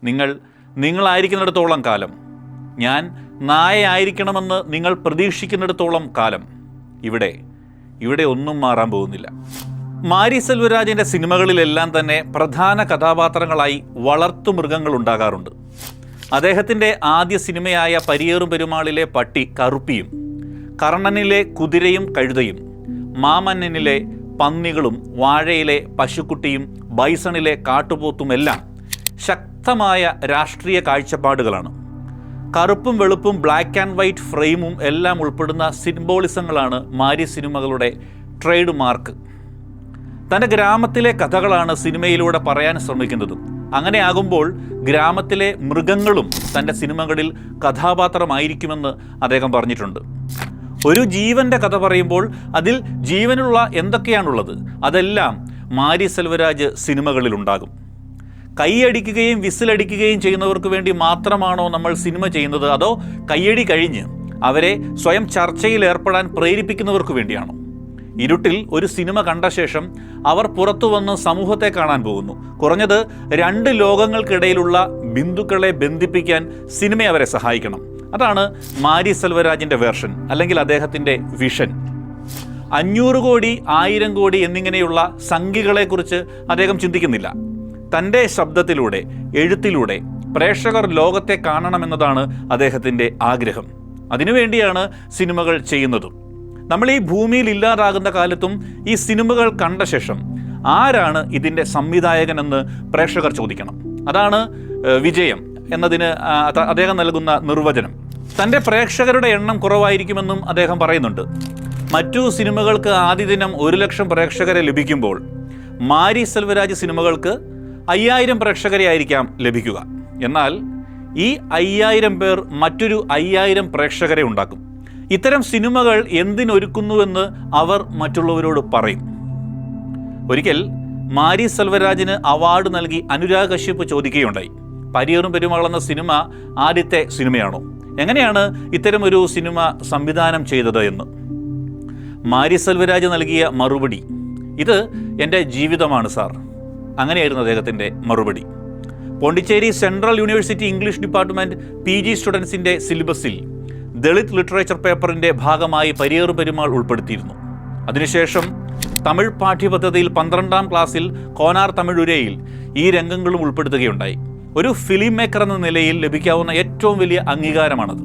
നിങ്ങളായിരിക്കുന്നിടത്തോളം കാലം, ഞാൻ നായയായിരിക്കണമെന്ന് നിങ്ങൾ പ്രതീക്ഷിക്കുന്നിടത്തോളം കാലം ഇവിടെ ഒന്നും മാറാൻ പോകുന്നില്ല. മാരി സെൽവരാജിൻ്റെ സിനിമകളിലെല്ലാം തന്നെ പ്രധാന കഥാപാത്രങ്ങളായി വളർത്തുമൃഗങ്ങൾ ഉണ്ടാകാറുണ്ട്. അദ്ദേഹത്തിൻ്റെ ആദ്യ സിനിമയായ പരിയേറും പെരുമാളിലെ പട്ടി കറുപ്പിയും, കർണനിലെ കുതിരയും കഴുതയും, മാമന്നനിലെ പന്നികളും, വാഴയിലെ പശുക്കുട്ടിയും, ബൈസണിലെ കാട്ടുപോത്തുമെല്ലാം ശക്തമായ രാഷ്ട്രീയ കാഴ്ചപ്പാടുകളാണ്. കറുപ്പും വെളുപ്പും ബ്ലാക്ക് ആൻഡ് വൈറ്റ് ഫ്രെയിമും എല്ലാം ഉൾപ്പെടുന്ന സിംബോളിസങ്ങളാണ് മാരി സിനിമകളുടെ ട്രേഡ് മാർക്ക്. തൻ്റെ ഗ്രാമത്തിലെ കഥകളാണ് സിനിമയിലൂടെ പറയാൻ ശ്രമിക്കുന്നതും. അങ്ങനെയാകുമ്പോൾ ഗ്രാമത്തിലെ മൃഗങ്ങളും തൻ്റെ സിനിമകളിൽ കഥാപാത്രമായിരിക്കുമെന്ന് അദ്ദേഹം പറഞ്ഞിട്ടുണ്ട്. ഒരു ജീവൻ്റെ കഥ പറയുമ്പോൾ അതിൽ ജീവനുള്ള എന്തൊക്കെയാണുള്ളത് അതെല്ലാം മാരി സെൽവരാജ് സിനിമകളിലുണ്ടാകും. കൈയടിക്കുകയും വിസിലടിക്കുകയും ചെയ്യുന്നവർക്ക് വേണ്ടി മാത്രമാണോ നമ്മൾ സിനിമ ചെയ്യുന്നത്, അതോ കയ്യടി കഴിഞ്ഞ് അവരെ സ്വയം ചർച്ചയിൽ ഏർപ്പെടാൻ പ്രേരിപ്പിക്കുന്നവർക്ക് വേണ്ടിയാണോ? ഇരുട്ടിൽ ഒരു സിനിമ കണ്ട ശേഷം അവർ പുറത്തു വന്ന് സമൂഹത്തെ കാണാൻ പോകുന്നു. കുറഞ്ഞത് 2 ലോകങ്ങൾക്കിടയിലുള്ള ബിന്ദുക്കളെ ബന്ധിപ്പിക്കാൻ സിനിമ അവരെ സഹായിക്കണം. അതാണ് മാരി സെൽവരാജിൻ്റെ വേർഷൻ, അല്ലെങ്കിൽ അദ്ദേഹത്തിൻ്റെ വിഷൻ. 500 കോടി, 1000 കോടി എന്നിങ്ങനെയുള്ള സംഖ്യകളെക്കുറിച്ച് അദ്ദേഹം ചിന്തിക്കുന്നില്ല. തൻ്റെ ശബ്ദത്തിലൂടെ, എഴുത്തിലൂടെ പ്രേക്ഷകർ ലോകത്തെ കാണണമെന്നതാണ് അദ്ദേഹത്തിൻ്റെ ആഗ്രഹം. അതിനുവേണ്ടിയാണ് സിനിമകൾ ചെയ്യുന്നതും. നമ്മൾ ഈ ഭൂമിയിൽ ഇല്ലാതാകുന്ന കാലത്തും ഈ സിനിമകൾ കണ്ട ശേഷം ആരാണ് ഇതിൻ്റെ സംവിധായകനെന്ന് പ്രേക്ഷകർ ചോദിക്കണം. അതാണ് വിജയം എന്നതിന് അദ്ദേഹം നൽകുന്ന നിർവചനം. തൻ്റെ പ്രേക്ഷകരുടെ എണ്ണം കുറവായിരിക്കുമെന്നും അദ്ദേഹം പറയുന്നുണ്ട്. മറ്റു സിനിമകൾക്ക് ആദ്യ ദിനം 1 ലക്ഷം പ്രേക്ഷകരെ ലഭിക്കുമ്പോൾ മാരി സെൽവരാജ് സിനിമകൾക്ക് 5000 പ്രേക്ഷകരെ ആയിരിക്കാം ലഭിക്കുക. എന്നാൽ ഈ 5000 പേർ മറ്റൊരു 5000 പ്രേക്ഷകരെ ഉണ്ടാക്കും. ഇത്തരം സിനിമകൾ എന്തിനൊരുക്കുന്നുവെന്ന് അവർ മറ്റുള്ളവരോട് പറയും. ഒരിക്കൽ മാരി സെൽവരാജിന് അവാർഡ് നൽകി അനുരാഗ് കശ്യപ് ചോദിക്കുകയുണ്ടായി, പരിയേറും പെരുമാൾ എന്ന സിനിമ ആദ്യത്തെ സിനിമയാണോ? എങ്ങനെയാണ് ഇത്തരമൊരു സിനിമ സംവിധാനം ചെയ്തത് എന്ന്. മാരി സെൽവരാജ് നൽകിയ മറുപടി, ഇത് എൻ്റെ ജീവിതമാണ് സാർ. അങ്ങനെയായിരുന്നു അദ്ദേഹത്തിൻ്റെ മറുപടി. Pondicherry central university English department PG സ്റ്റുഡൻസിൻ്റെ സിലബസിൽ ദളിത് ലിറ്ററേച്ചർ പേപ്പറിൻ്റെ ഭാഗമായി പരിയേറും പെരുമാൾ ഉൾപ്പെടുത്തിയിരുന്നു. അതിനുശേഷം തമിഴ് പാഠ്യപദ്ധതിയിൽ 12ാം ക്ലാസ്സിൽ കോനാർ തമിഴുരയിൽ ഈ രംഗങ്ങളും ഉൾപ്പെടുത്തുകയുണ്ടായി. ഒരു ഫിലിം മേക്കർ എന്ന നിലയിൽ ലഭിക്കാവുന്ന ഏറ്റവും വലിയ അംഗീകാരമാണത്.